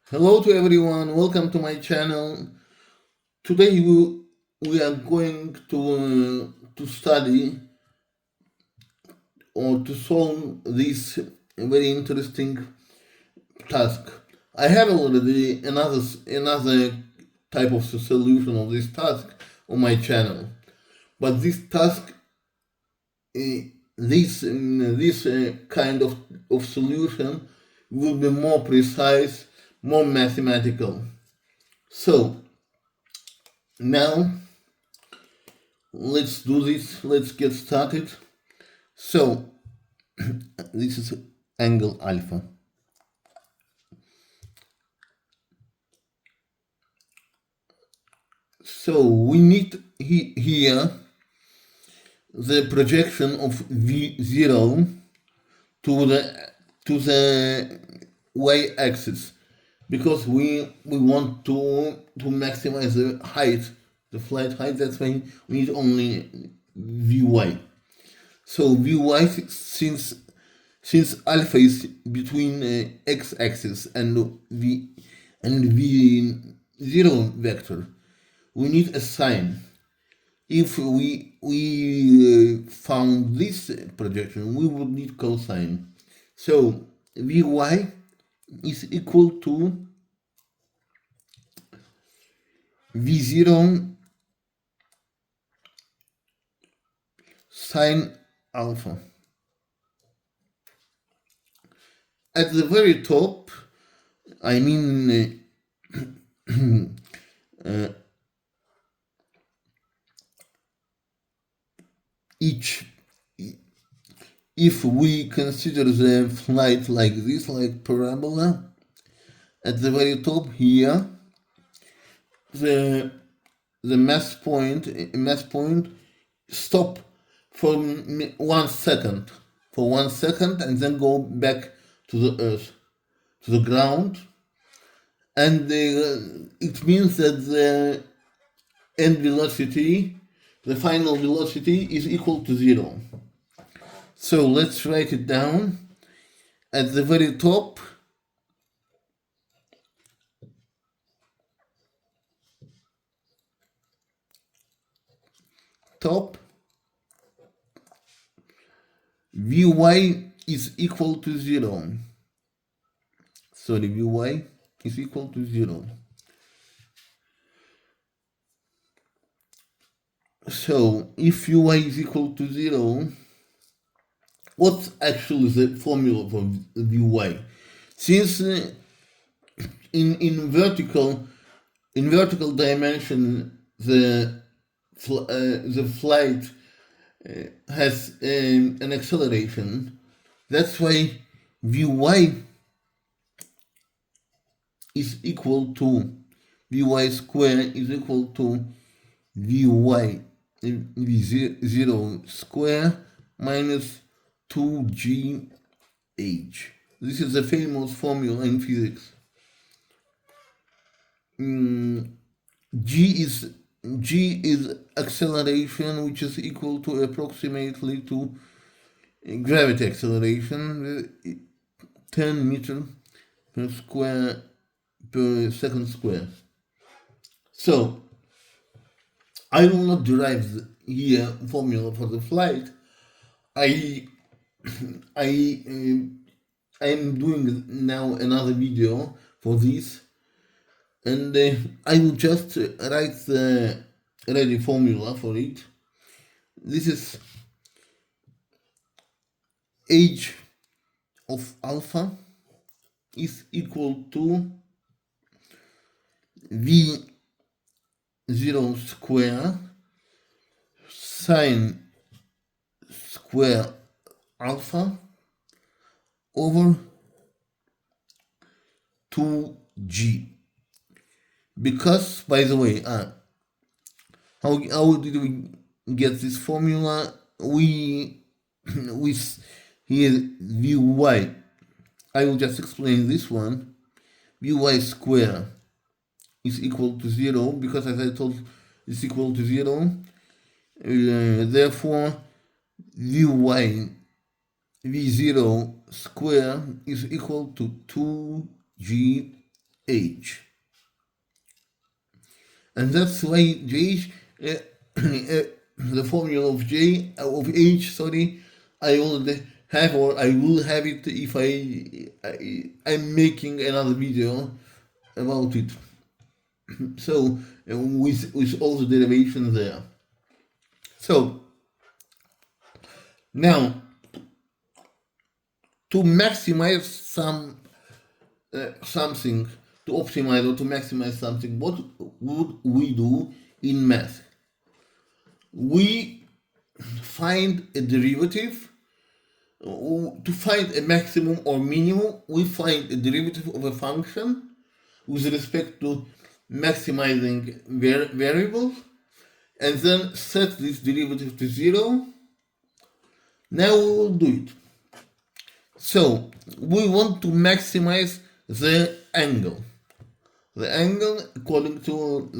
Hello to everyone, welcome to my channel. Today we are going to study or to solve this very interesting task. I have already another type of solution of this task on my channel, but this task, this kind of solution will be more precise, more mathematical. So now let's do this. Let's get started. So this is angle alpha. So we need here the projection of V0 to the y-axis because we want to maximize the height, the flight height. That's why we need only Vy. So Vy, since alpha is between x-axis and v0 vector, we need a sign. If we found this projection, we would need cosine. So Vy is equal to V0 sine alpha. At the very top, I mean if we consider the flight like this, like parabola, at the very top here, the mass point stop for 1 second, and then go back to the earth, to the ground, and it means that the end velocity, the final velocity, is equal to 0. So let's write it down. At the very top, Vy is equal to 0. Sorry, Vy is equal to 0. So if Vy is equal to 0, what's actually the formula for Vy? Since in vertical dimension the flight has an acceleration, that's why Vy is equal to Vy square is equal to Vy V0 square minus 2gh. This is the famous formula in physics. G is acceleration, which is equal to approximately to gravity acceleration, 10 meter per second square. So I will not derive here formula for the flight. I am doing now another video for this, and I will just write the ready formula for it. This is h of alpha is equal to V0 square sine square alpha over 2g. Because, by the way, how did we get this formula? We here Vy. I will just explain this one. Vy square is equal to 0 because, as I told, it's equal to 0. Therefore, V0 square is equal to 2gh. h. And that's why j, the formula of j, of h, sorry, I already have, or I will have it if I'm making another video about it. So with all the derivations there. So now to maximize something, to optimize or to maximize something, what would we do in math? We find a derivative. To find a maximum or minimum, we find a derivative of a function with respect to maximizing variables, and then set this derivative to 0. Now we will do it. So we want to maximize the angle. The angle, according to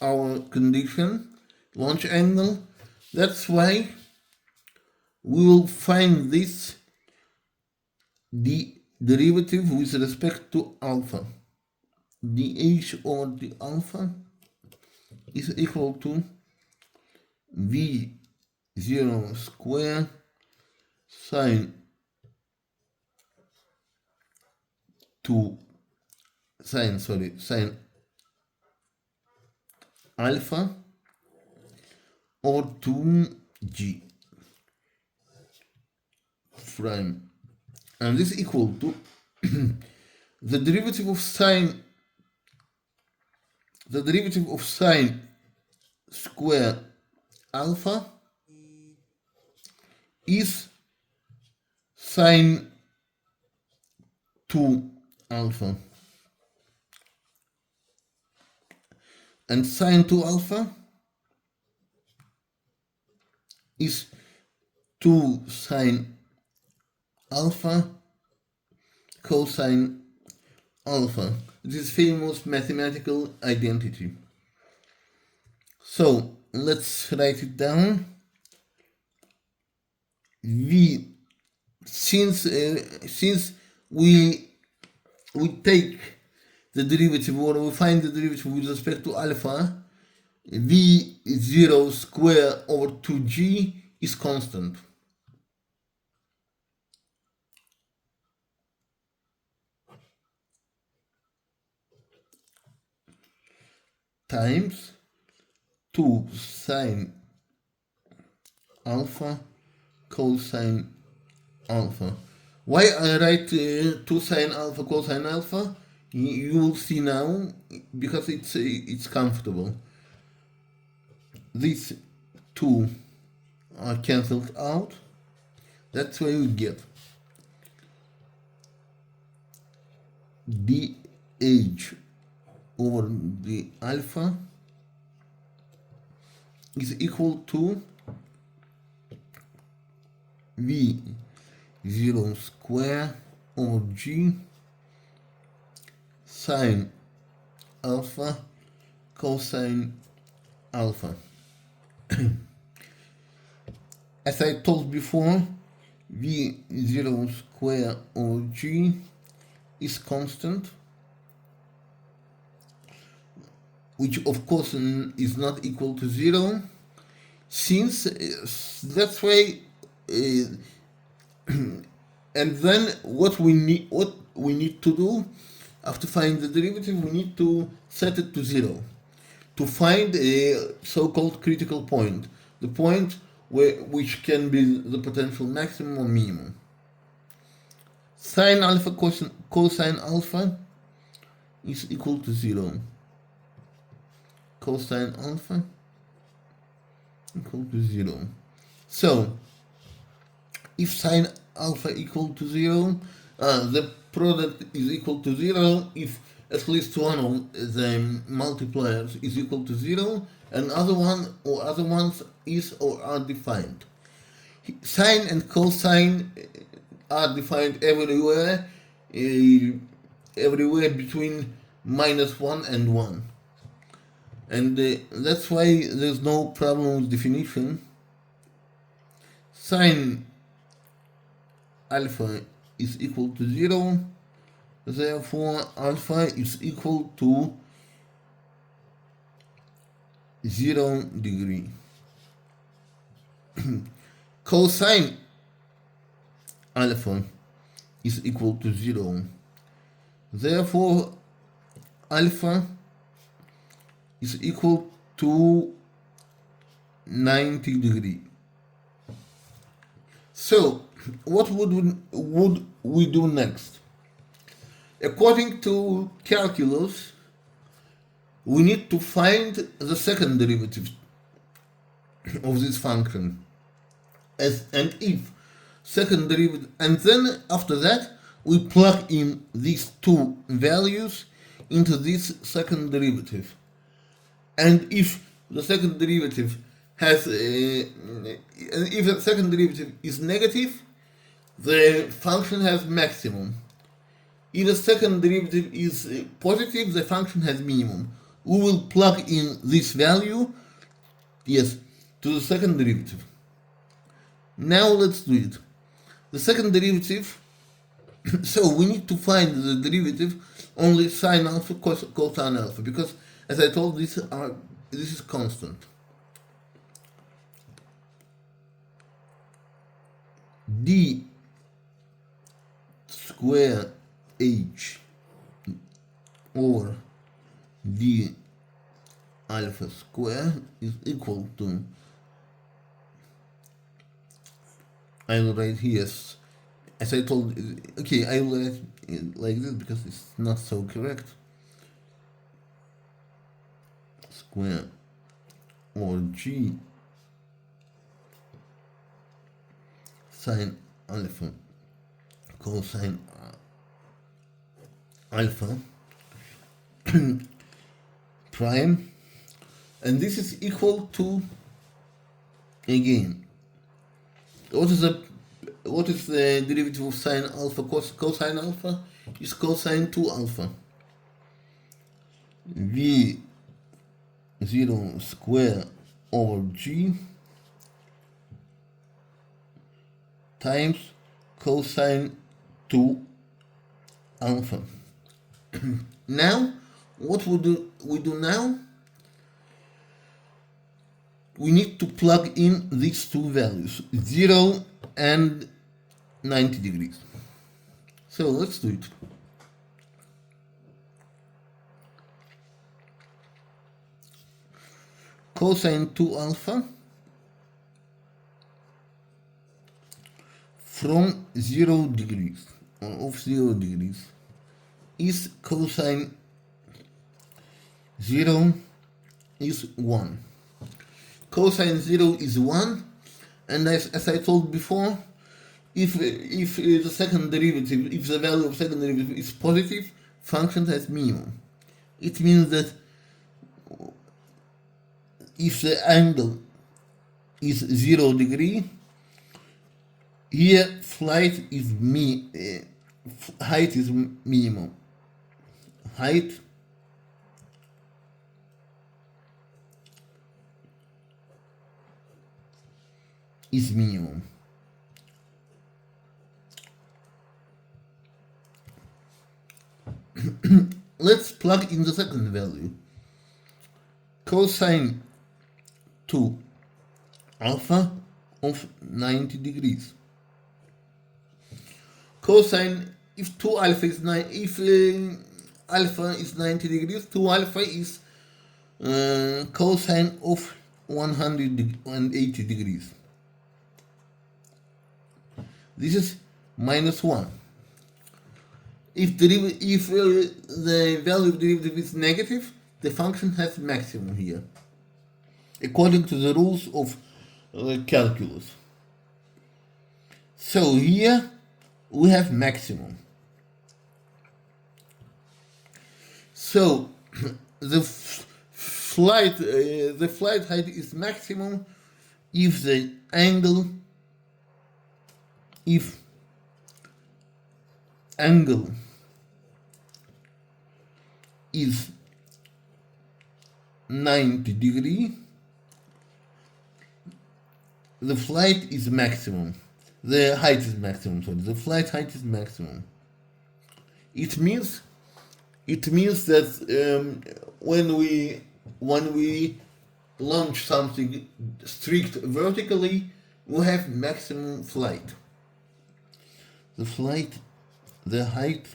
our condition, launch angle. That's why we will find this derivative with respect to alpha. dh over the alpha is equal to v0 square sine alpha over 2g prime, and this is equal to the derivative of sine square alpha is sine 2 alpha, and sine 2 alpha is 2 sine alpha cosine alpha. This famous mathematical identity. So let's write it down. Since we take the derivative, or we find the derivative with respect to alpha, v0 square over 2g is constant. Times 2 sine alpha cosine alpha. Why I write 2 sine alpha cosine alpha? You will see now, because it's comfortable. These two are cancelled out. That's why we get dh over the alpha is equal to v0 square over g sine alpha cosine alpha. As I told before, v0 square over g is constant, which of course is not equal to 0, since that's why and then what we need to do after finding the derivative, we need to set it to 0 to find a so-called critical point, the point which can be the potential maximum or minimum. Sine alpha cosine alpha is equal to 0. Cosine alpha equal to 0. So if sine alpha equal to 0, the product is equal to 0 if at least one of the multipliers is equal to 0 and other ones is or are defined. Sine and cosine are defined everywhere between -1 and 1. And that's why there's no problem with definition. Sine alpha is equal to 0 Therefore, alpha is equal to 0 degree. Cosine alpha is equal to 0. Therefore, alpha is equal to 90 degree. So, what would we do next? According to calculus, we need to find the second derivative of this function. And if second derivative, and then after that we plug in these two values into this second derivative. And if the second derivative has if the second derivative is negative, the function has maximum. If the second derivative is positive, the function has minimum. We will plug in this value, yes, to the second derivative. Now let's do it. The second derivative, so we need to find the derivative only sine alpha, cosine alpha, because as I told, this is constant. D square h over d alpha square is equal to, I will write here, as I told, okay, I will write it like this because it's not so correct. Square or g sine alpha cosine alpha prime, and this is equal to, again, what is the derivative of sine alpha cosine alpha? Is cosine 2 alpha. V0 square over g times cosine 2 alpha. Now, what we do now? We need to plug in these two values, 0 and 90 degrees. So let's do it. Cosine 2 alpha from 0 degrees, or of 0 degrees, is cosine 0 is 1. Cosine 0 is 1, and as I told before, if the second derivative, if the value of second derivative is positive, function has minimum. It means that if the angle is 0 degree, here height is minimum. Height is minimum. Let's plug in the second value. Cosine 2 alpha of 90 degrees. Cosine, if 2 alpha is 9, if alpha is 90 degrees, 2 alpha is cosine of 180 degrees. This is minus 1. If the value of derivative is negative, the function has maximum here, according to the rules of calculus. So here we have maximum. So the flight height is maximum if the angle is 90 degree, the flight is maximum. The height is maximum, sorry. The flight height is maximum. It means that when we launch something strict vertically, we have maximum flight. The height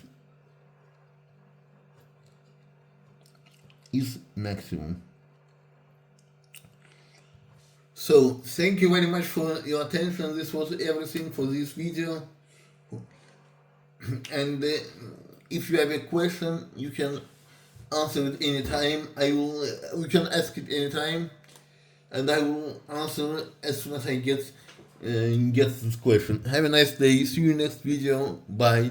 is maximum. So thank you very much for your attention. This was everything for this video. And if you have a question, you can answer it anytime. You can ask it anytime, and I will answer as soon as I get this question. Have a nice day. See you next video. Bye.